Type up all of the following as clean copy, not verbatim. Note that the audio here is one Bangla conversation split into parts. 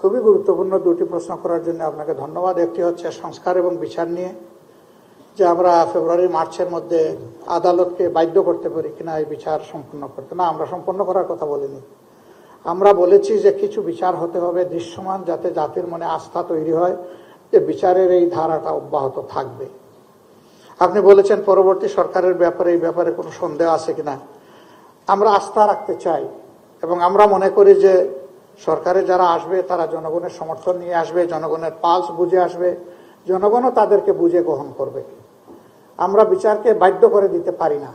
খুবই গুরুত্বপূর্ণ দুটি প্রশ্ন করার জন্য আপনাকে ধন্যবাদ। একটি হচ্ছে সংস্কার এবং বিচার নিয়ে, যে আমরা ফেব্রুয়ারি মার্চের মধ্যে আদালতকে বাধ্য করতে পারি কিনা এই বিচার সম্পন্ন করতে। না, আমরা সম্পন্ন করার কথা বলিনি। আমরা বলেছি যে কিছু বিচার হতে হবে দৃশ্যমান, যাতে জাতির মনে আস্থা তৈরি হয় যে বিচারের এই ধারাটা অব্যাহত থাকবে। আপনি বলেছেন পরবর্তী সরকারের ব্যাপারে এই ব্যাপারে কোনো সন্দেহ আছে কিনা। আমরা আস্থা রাখতে চাই এবং আমরা মনে করি যে সরকারে যারা আসবে তারা জনগণের সমর্থন নিয়ে আসবে, জনগণের পালস বুঝে আসবে, জনগণও তাদেরকে বুঝে গ্রহণ করবে। আমরা বিচারকে বাধ্য করে দিতে পারি না।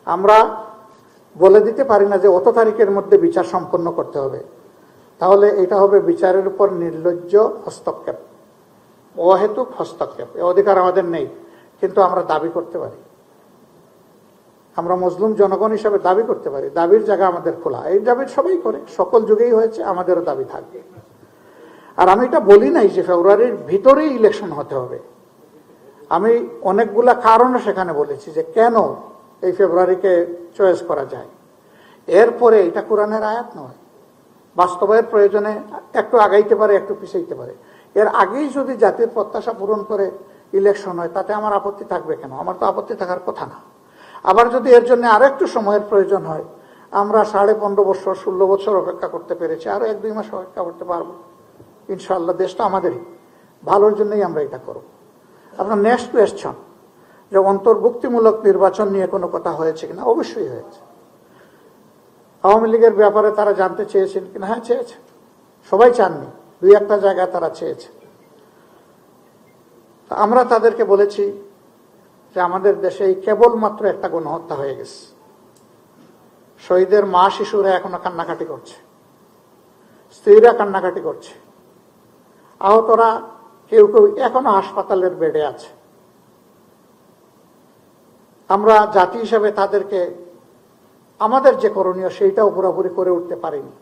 আমরা বলে দিতে পারি না যে অত তারিখের মধ্যে বিচার সম্পন্ন করতে হবে, তাহলে এটা হবে বিচারের উপর নির্লজ্জ হস্তক্ষেপ, অহেতুক হস্তক্ষেপ। এ অধিকার আমাদের নেই, কিন্তু আমরা দাবি করতে পারি। আমরা মজলুম জনগণ হিসাবে দাবি করতে পারি। দাবির জায়গা আমাদের খোলা। এই দাবি সবাই করে, সকল যুগেই হয়েছে, আমাদেরও দাবি থাকবে। আর আমি এটা বলি নাই যে ফেব্রুয়ারির ভিতরেই ইলেকশন হতে হবে। আমি অনেকগুলা কারণে সেখানে বলেছি যে কেন এই ফেব্রুয়ারিকে চয়েস করা যায়। এরপরে এটা কোরআনের আয়াত নয়, বাস্তবের প্রয়োজনে একটু আগাইতে পারে, একটু পিছাইতে পারে। এর আগেই যদি জাতির প্রত্যাশা পূরণ করে ইলেকশন হয়, তাতে আমার আপত্তি থাকবে কেন? আমার তো আপত্তি থাকার কথা না। আবার যদি এর জন্য আরো একটু সময়ের প্রয়োজন হয়, আমরা 15.5 বছর 16 বছর অপেক্ষা করতে পেরেছি, আরো 1-2 মাস অপেক্ষা করতে পারবো ইনশাআল্লাহ। দেশটা আমাদেরই, ভালোর জন্যই আমরা এটা করব। আপনার নেক্সট কোয়েশ্চন, যে অন্তর্ভুক্তিমূলক নির্বাচন নিয়ে কোনো কথা হয়েছে কিনা। অবশ্যই হয়েছে। আওয়ামী লীগের ব্যাপারে তারা জানতে চেয়েছেন কিনা? হ্যাঁ, চেয়েছে। সবাই চাননি, 2-1টা জায়গায় তারা চেয়েছে। আমরা তাদেরকে বলেছি যে আমাদের দেশে কেবলমাত্র একটা গণহত্যা হয়ে গেছে। শহীদের মা শিশুরা এখনো কান্নাকাটি করছে, স্ত্রীরা কান্নাকাটি করছে, আহতরা কেউ কেউ এখনো হাসপাতালের বেডে আছে। আমরা জাতি হিসেবে তাদেরকে আমাদের যে করণীয় সেইটাও পুরোপুরি করে উঠতে পারিনি।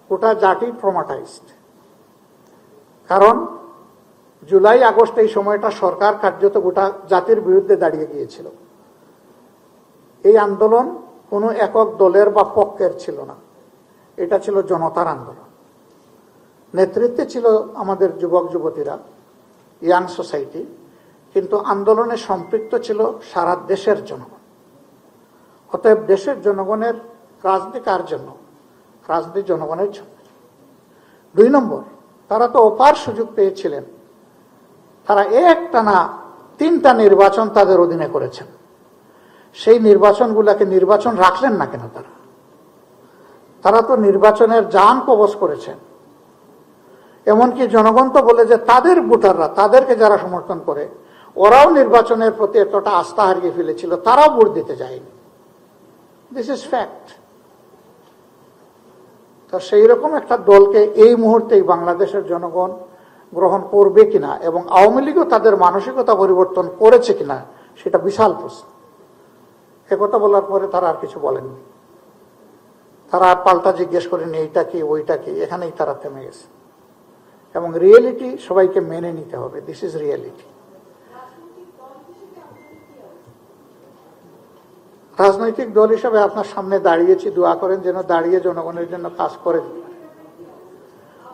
গোটা জাতি ট্রমাটাইজড। কারণ জুলাই আগস্ট এই সময়টা সরকার কার্যত গোটা জাতির বিরুদ্ধে দাঁড়িয়ে গিয়েছিল। এই আন্দোলন কোনো একক দলের বা পক্ষের ছিল না, এটা ছিল জনতার আন্দোলন। নেতৃত্বে ছিল আমাদের যুবক যুবতীরা, ইয়াং সোসাইটি, কিন্তু আন্দোলনে সম্পৃক্ত ছিল সারা দেশের জনগণ। অতএব দেশের জনগণের রাজনীতি কার জন্য? রাজনীতি জনগণের জন্য। 2 নম্বর, তারা তো অপার সুযোগ পেয়েছিলেন। তারা একটানা 3টা নির্বাচন তাদের অধীনে করেছেন। সেই নির্বাচনগুলোকে নির্বাচন রাখলেন না কেন? তারা তো নির্বাচনের জান কবজ করেছেন। এমনকি জনগণ তো বলে যে তাদের ভোটাররা, তাদেরকে যারা সমর্থন করে, ওরাও নির্বাচনের প্রতি এতটা আস্থা হারিয়ে ফেলেছিল, তারাও ভোট দিতে যায়নি। This is fact. তো সেই রকম একটা দলকে এই মুহূর্তেই বাংলাদেশের জনগণ গ্রহণ করবে কিনা এবং আওয়ামী লীগও তাদের মানসিকতা পরিবর্তন করেছে কিনা, সেটা বিশাল প্রশ্ন। একথা বলার পরে তারা আর কিছু বলেননি। তারা আর পাল্টা জিজ্ঞেস করেনি এইটা কি ওইটা কি, এখানেই তারা থেমে গেছে। এবং রিয়েলিটি সবাইকে মেনে নিতে হবে। This is reality. রাজনৈতিক দল হিসাবে আপনার সামনে দাঁড়িয়েছি, দোয়া করেন যেন দাঁড়িয়ে জনগণের জন্য কাজ করে।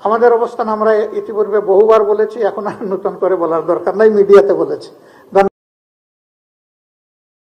আমাদের অবস্থান আমরা ইতিপূর্বে বহুবার বলেছি, এখন আর নতুন করে বলার দরকার নাই, মিডিয়াতে বলেছি।